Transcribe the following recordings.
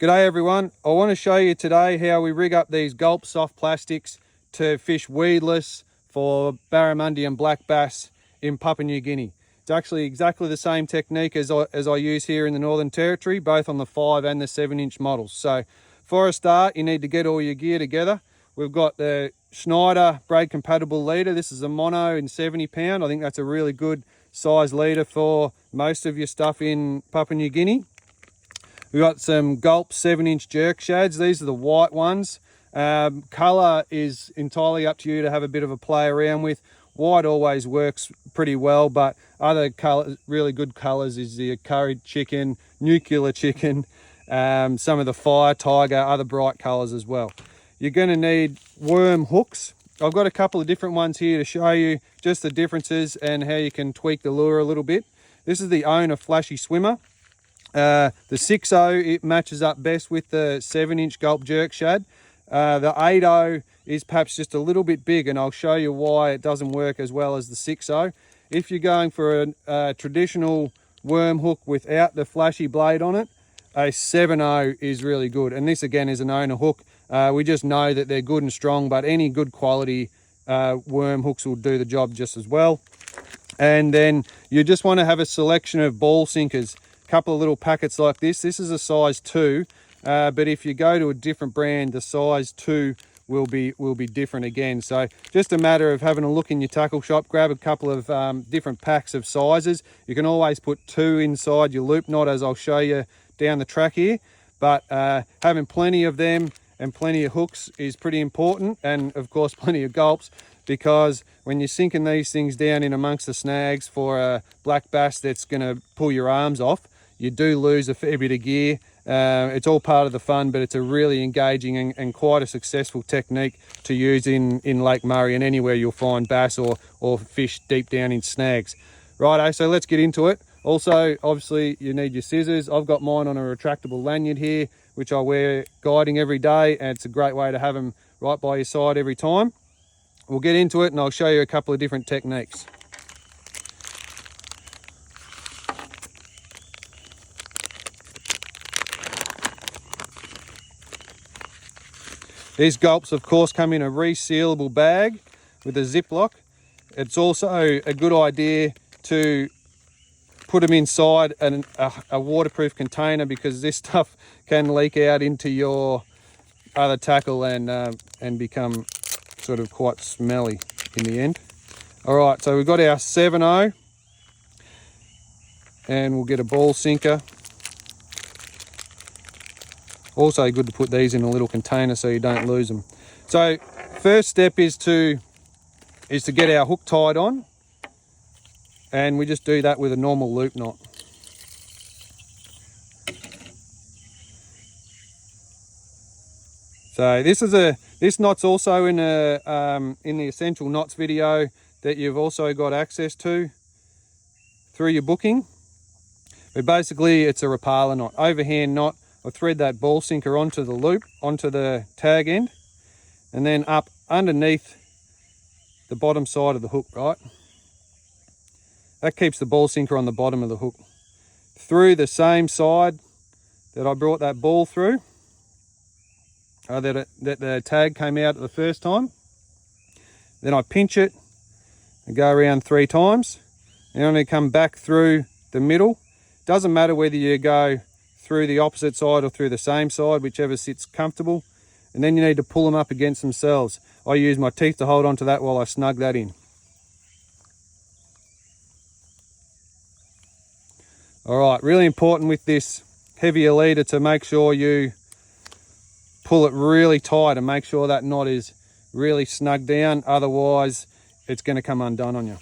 G'day everyone. I want to show you today how we rig up these Gulp soft plastics to fish weedless for barramundi and black bass in Papua New Guinea. It's actually exactly the same technique as I use here in the Northern Territory, both on the 5 and the 7-inch models. So for a start, you need to get all your gear together. We've got the Schneider braid compatible leader. This is a mono in 70 pound. I think that's a really good size leader for most of your stuff in Papua New Guinea. We've got some Gulp 7-inch jerk shads. These are the white ones. Colour is entirely up to you to have a bit of a play around with. White always works pretty well, but other colours, really good colours, is the curried chicken, nuclear chicken, some of the fire tiger, other bright colours as well. You're going to need worm hooks. I've got a couple of different ones here to show you just the differences and how you can tweak the lure a little bit. This is the Owner Flashy Swimmer. The 6.0, it matches up best with the 7-inch Gulp jerk shad. The 8.0 is perhaps just a little bit big, and I'll show you why it doesn't work as well as the 6.0. If you're going for a traditional worm hook without the flashy blade on it, a 7.0 is really good. And this again is an Owner hook. We just know that they're good and strong, but any good quality worm hooks will do the job just as well. And then you just want to have a selection of ball sinkers. Couple of little packets like this. This is a size 2, but if you go to a different brand, the size 2 will be different again. So just a matter of having a look in your tackle shop, grab a couple of different packs of sizes. You can always put 2 inside your loop knot, as I'll show you down the track here, but having plenty of them and plenty of hooks is pretty important, and of course plenty of gulps, because when you're sinking these things down in amongst the snags for a black bass that's going to pull your arms off, you do lose a fair bit of gear. It's all part of the fun, but it's a really engaging and quite a successful technique to use in Lake Murray and anywhere you'll find bass or fish deep down in snags. Righto, so let's get into it. Also, obviously, you need your scissors. I've got mine on a retractable lanyard here, which I wear guiding every day, and it's a great way to have them right by your side every time. We'll get into it and I'll show you a couple of different techniques. These Gulps, of course, come in a resealable bag with a Ziploc. It's also a good idea to put them inside a waterproof container, because this stuff can leak out into your other tackle and become sort of quite smelly in the end. All right, so we've got our 7.0, and we'll get a ball sinker. Also good to put these in a little container so you don't lose them. So first step is to get our hook tied on, and we just do that with a normal loop knot. So this knot's also in the essential knots video that you've also got access to through your booking. But basically it's a Rapala knot, overhand knot. I thread that ball sinker onto the loop, onto the tag end, and then up underneath the bottom side of the hook, right? That keeps the ball sinker on the bottom of the hook. Through the same side that I brought that ball through, that the tag came out the first time. Then I pinch it and go around 3 times. And I'm going to come back through the middle. Doesn't matter whether you go through the opposite side or through the same side, whichever sits comfortable. And then you need to pull them up against themselves. I use my teeth to hold onto that while I snug that in. All right, really important with this heavier leader to make sure you pull it really tight and make sure that knot is really snug down, otherwise it's going to come undone on you.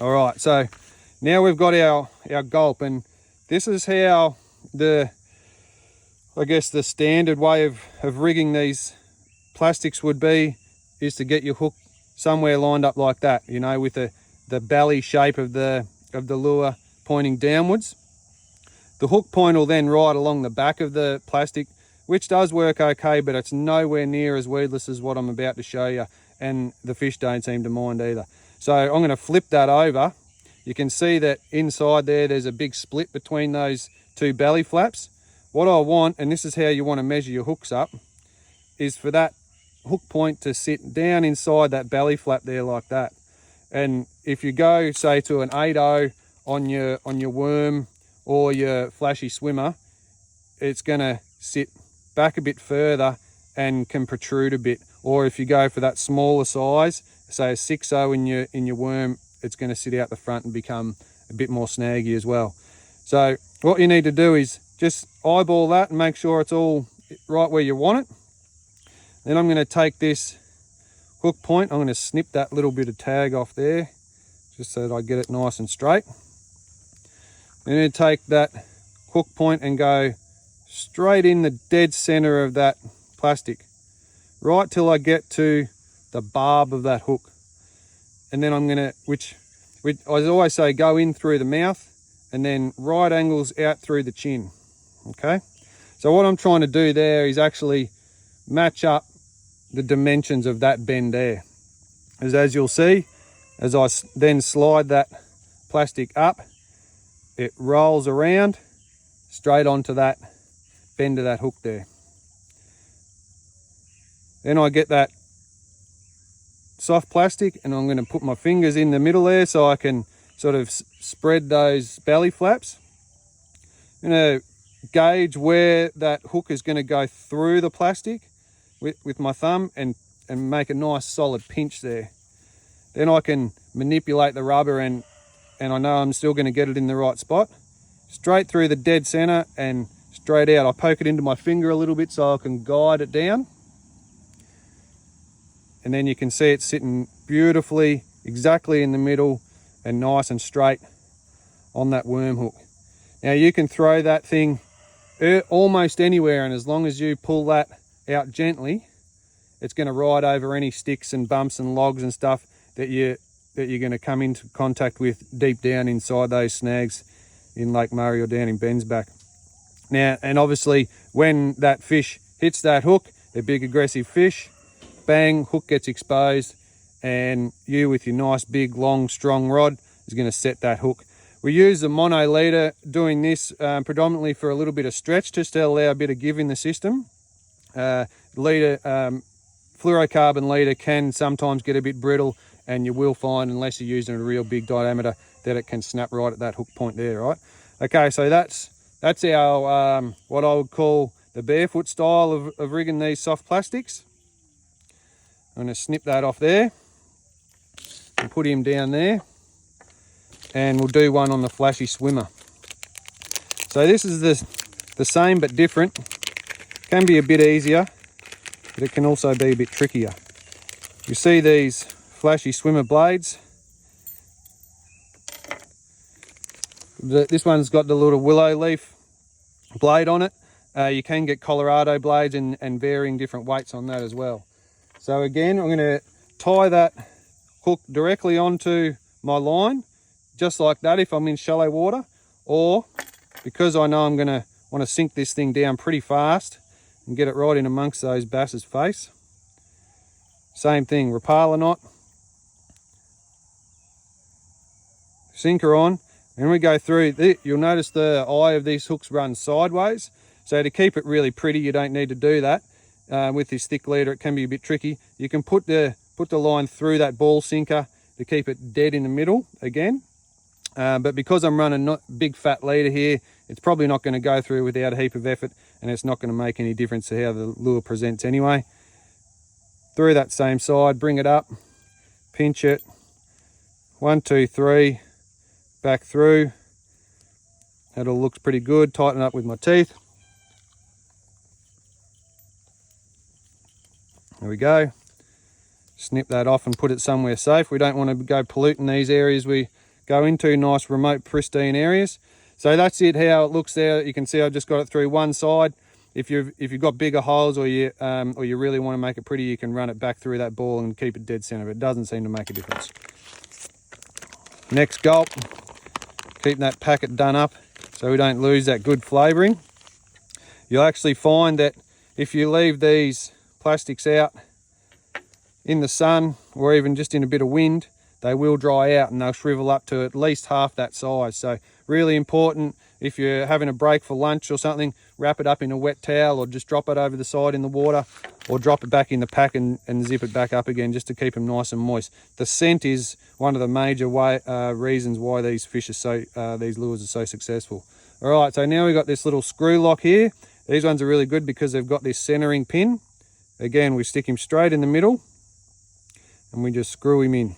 All right, so now we've got our Gulp, and this is how I guess the standard way of rigging these plastics would be, is to get your hook somewhere lined up like that, you know, with the belly shape of the lure pointing downwards. The hook point will then ride along the back of the plastic, which does work okay, but it's nowhere near as weedless as what I'm about to show you, and the fish don't seem to mind either. So I'm going to flip that over. You can see that inside there's a big split between those 2 belly flaps. what I want, and this is how you want to measure your hooks up, is for that hook point to sit down inside that belly flap there like that. And if you go, say, to an 8/0 on your worm or your flashy swimmer, it's going to sit back a bit further and can protrude a bit. Or if you go for that smaller size, say a 6/0 in your worm, it's going to sit out the front and become a bit more snaggy as well. So what you need to do is just eyeball that and make sure it's all right where you want it. Then I'm going to take this hook point, I'm going to snip that little bit of tag off there, just so that I get it nice and straight. I'm going to take that hook point and go straight in the dead center of that plastic, right till I get to the barb of that hook. And then I'm going to, which I always say, go in through the mouth and then right angles out through the chin. Okay, so what I'm trying to do there is actually match up the dimensions of that bend there. As you'll see, as I then slide that plastic up, it rolls around straight onto that bend of that hook there. Then I get that soft plastic and I'm going to put my fingers in the middle there so I can sort of spread those belly flaps. I'm going to gauge where that hook is going to go through the plastic with my thumb and make a nice solid pinch there. Then I can manipulate the rubber and I know I'm still going to get it in the right spot. Straight through the dead center and straight out. I poke it into my finger a little bit so I can guide it down. And then you can see it sitting beautifully, exactly in the middle and nice and straight on that worm hook. Now you can throw that thing almost anywhere, and as long as you pull that out gently, it's going to ride over any sticks and bumps and logs and stuff that you're going to come into contact with deep down inside those snags in Lake Murray or down in Ben's Back. Now, and obviously when that fish hits that hook, a big aggressive fish, bang, hook gets exposed, and you with your nice big long strong rod is going to set that hook. We use the mono leader doing this predominantly for a little bit of stretch, just to allow a bit of give in the system. Fluorocarbon leader can sometimes get a bit brittle, and you will find, unless you're using a real big diameter, that it can snap right at that hook point there, right? Okay, so that's our what I would call the barefoot style of rigging these soft plastics. I'm going to snip that off there and put him down there, and we'll do one on the flashy swimmer. So this is the same but different. Can be a bit easier, but it can also be a bit trickier. You see these flashy swimmer blades. This one's got the little willow leaf blade on it. You can get Colorado blades and varying different weights on that as well. So again, I'm going to tie that hook directly onto my line, just like that if I'm in shallow water, or because I know I'm going to want to sink this thing down pretty fast and get it right in amongst those bass's face. Same thing, Rapala knot, sinker on, and we go through. You'll notice the eye of these hooks runs sideways, so to keep it really pretty, you don't need to do that. With this thick leader, it can be a bit tricky. You can put the line through that ball sinker to keep it dead in the middle again. But because I'm running not big fat leader here, it's probably not going to go through without a heap of effort, and it's not going to make any difference to how the lure presents anyway. Through that same side, bring it up, pinch it, 1, 2, 3, back through. That all looks pretty good. Tighten up with my teeth. There we go. Snip that off and put it somewhere safe. We don't want to go polluting these areas we go into, nice remote pristine areas. So that's it, how it looks there. You can see I've just got it through one side. If you've got bigger holes or you really want to make it pretty, you can run it back through that ball and keep it dead center, but it doesn't seem to make a difference. Next gulp, keep that packet done up so we don't lose that good flavoring. You'll actually find that if you leave these plastics out in the sun or even just in a bit of wind, they will dry out and they'll shrivel up to at least half that size. So really important, if you're having a break for lunch or something, wrap it up in a wet towel or just drop it over the side in the water, or drop it back in the pack and zip it back up again just to keep them nice and moist. The scent is one of the major reasons why these fish are so, these lures are so successful. All right, so now we've got this little screw lock here. These ones are really good because they've got this centering pin. Again, we stick him straight in the middle and we just screw him in.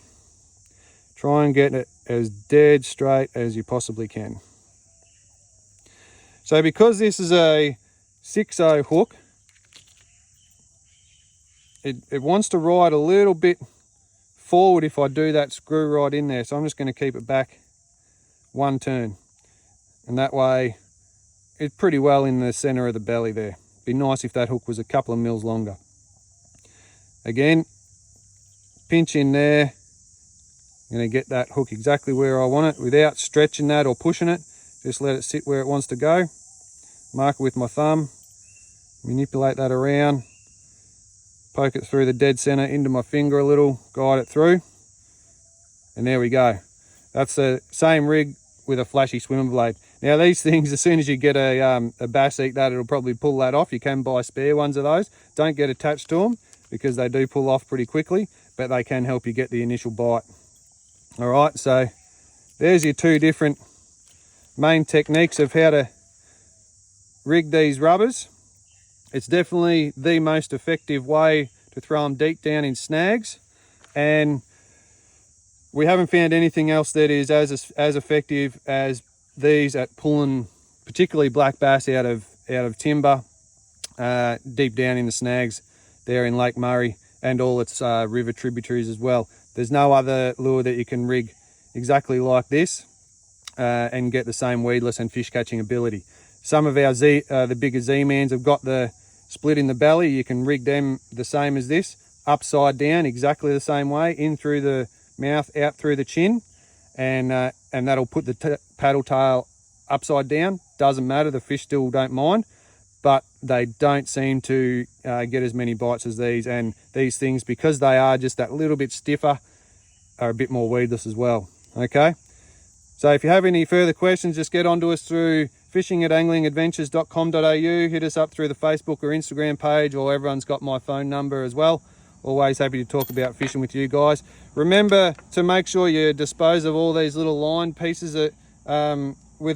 Try and get it as dead straight as you possibly can. So because this is a 6/0 hook, it wants to ride a little bit forward if I do that screw right in there. So I'm just going to keep it back one turn. And that way it's pretty well in the center of the belly there. Be nice if that hook was a couple of mils longer. Again, pinch in there. I'm going to get that hook exactly where I want it without stretching that or pushing it. Just let it sit where it wants to go. Mark it with my thumb. Manipulate that around. Poke it through the dead center into my finger a little. Guide it through. And there we go. That's the same rig with a flashy swimmer blade. Now these things, as soon as you get a bass eat that, it'll probably pull that off. You can buy spare ones of those. Don't get attached to them because they do pull off pretty quickly, but they can help you get the initial bite. All right, so there's your two different main techniques of how to rig these rubbers. It's definitely the most effective way to throw them deep down in snags, and we haven't found anything else that is as effective as these at pulling particularly black bass out of timber deep down in the snags there in Lake Murray and all its river tributaries as well. There's no other lure that you can rig exactly like this and get the same weedless and fish catching ability. Some of our the bigger Z-mans have got the split in the belly. You can rig them the same as this, upside down, exactly the same way, in through the mouth, out through the chin, and that'll put the paddle tail upside down. Doesn't matter, the fish still don't mind, but they don't seem to get as many bites as these. And these things, because they are just that little bit stiffer, are a bit more weedless as well. Okay, so if you have any further questions, just get onto us through fishing@anglingadventures.com.au. hit us up through the Facebook or Instagram page, or everyone's got my phone number as well. Always happy to talk about fishing with you guys. Remember to make sure you dispose of all these little line pieces with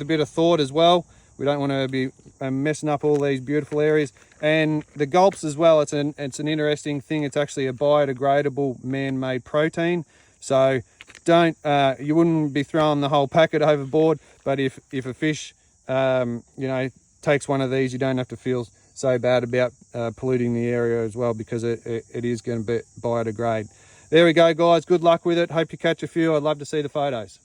a bit of thought as well. We don't want to be messing up all these beautiful areas. And the gulps as well, it's an interesting thing. It's actually a biodegradable man-made protein. So you wouldn't be throwing the whole packet overboard, but if a fish takes one of these, you don't have to feel so bad about polluting the area as well, because it is going to biodegrade. There we go, guys. Good luck with it. Hope you catch a few. I'd love to see the photos.